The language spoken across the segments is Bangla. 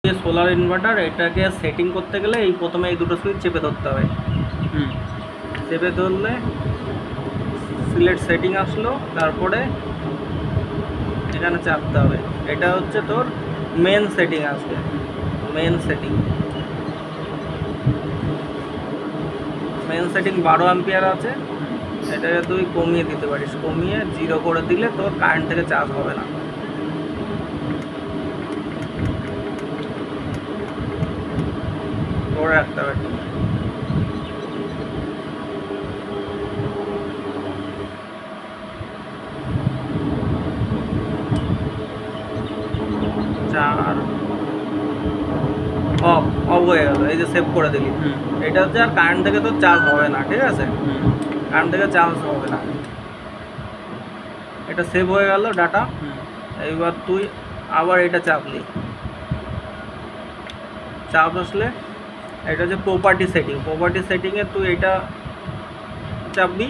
যে সোলার ইনভার্টার এটাকে সেটিং করতে গেলে এই প্রথমে এই দুটো সুইচ চেপে ধরতে হবে। চেপে ধরলে সিলেক্ট সেটিং আসলো, তারপরে এখানে চাপতে হবে। এটা হচ্ছে তোর মেন সেটিং আসবে, মেন সেটিং 12 অ্যাম্পিয়ার আছে। এটাকে তুই কমিয়ে দিতে পারিস, কমিয়ে 0 করে দিলে তোর কারেন্ট থেকে চার্জ হবে না। ধরে রাখতে হবে। অফ হয়ে গেল, এই যে সেভ করে দিলি। এটা হচ্ছে আর কারেন্ট থেকে তো চার্জ হবে না, ঠিক আছে? কারেন্ট থেকে চার্জ হবে না। এটা সেভ হয়ে গেল ডাটা। এইবার তুই আবার এটা চাপলি, চাপ আসলে এটা যে প্রপার্টি সেটিংয়ে তুই এটা চাপবি,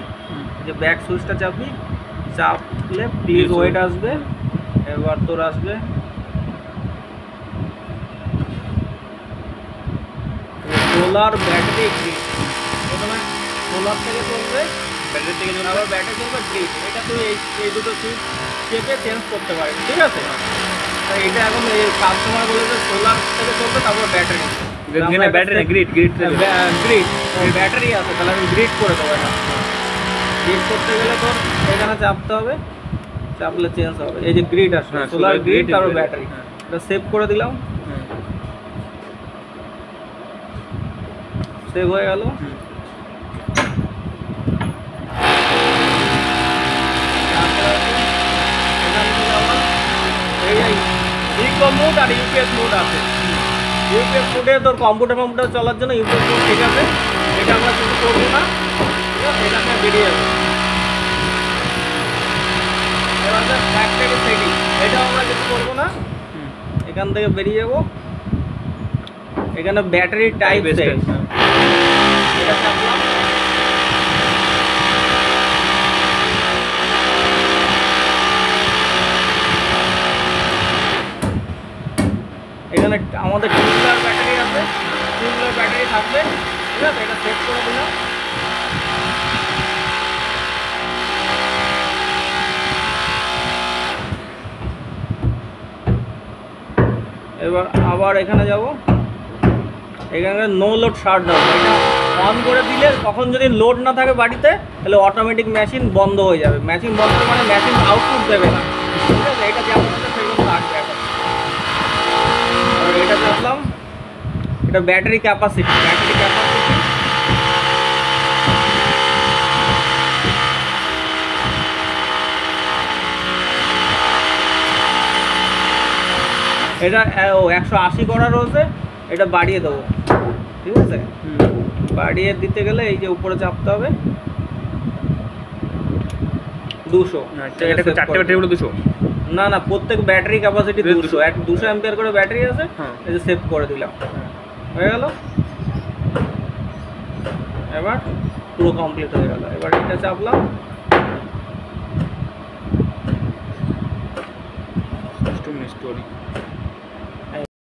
যে ব্যাক সুইচটা চাপবি। চাপলে প্লিজ ওয়েট আসবে। এবার তোর আসবে সোলার ব্যাটারি গ্রিড। প্রথমে সোলার থেকে চলবে, ব্যাটারি থেকে চলবে, আবার ব্যাটারি চলবে গ্রিড। এটা তুই এই দুটো সুইচ চেপে চেঞ্জ করতে পারিস, ঠিক আছে? তাই এটা এখন এই কাস্টমার বলেছে সোলার থেকে চলবে, তারপর ব্যাটারি। ব্যাটারি গ্রিড ব্যাটারি আছে, তাহলে আমি গ্রিড করে দেবো। এটা গ্রিড করতে গেলে তোর এখানে চাপতে হবে, চাপলে চেঞ্জ হবে। এই যে গ্রিড আসবে, সোলার গ্রিড তারপর ব্যাটারি। এটা সেভ করে দিলাম, সেভ হয়ে গেল। মোড আর ইউপিএস মোড আছে। ইউপিএস মোডে তোর কম্পিউটার চলার জন্য ইউপিএস মোড ঠিক আছে, এটা আমরা কিছু করবো না, ঠিক আছে? এখানে বেরিয়ে যাবে। এবার ফ্যাক্টরি সেটিং, এটাও আমরা কিছু করবো না, এখান থেকে বেরিয়ে যাবো। এখানে ব্যাটারি টাইপ সেট, এটা চাপলাম। এখানে আমাদের টিউবুলার ব্যাটারি আছে, টিউবুলার ব্যাটারি থাকবে, ঠিক আছে? এটা সেট করে দিলাম। এবার আবার এখানে যাব, এখানে নো লোড শাটডাউন। এটা অন করে দিলে তখন যদি লোড না থাকে বাড়িতে, তাহলে অটোমেটিক মেশিন বন্ধ হয়ে যাবে। মেশিন বন্ধ মানে মেশিন আউটপুট দেবে না, ঠিক আছে? এটা যেমন আছে সেরকম থাকবে এখন। আর এটা দেখলাম, এটা ব্যাটারি ক্যাপাসিটি। এটা 180 করা রয়েছে, এটা বাড়িয়ে দেবো, ঠিক আছে? বাড়িয়ে দিতে গেলে এই যে উপরে চাপতে হবে 200। না না, প্রত্যেক ব্যাটারি ক্যাপাসিটি 200। 200 অ্যাম্পিয়ার করে ব্যাটারি আছে, এই যে সেভ করে দিলাম, হয়ে গেল। এবার পুরো কমপ্লিট হয়ে গেল। এবার এটা চাপলাম, স্টোরি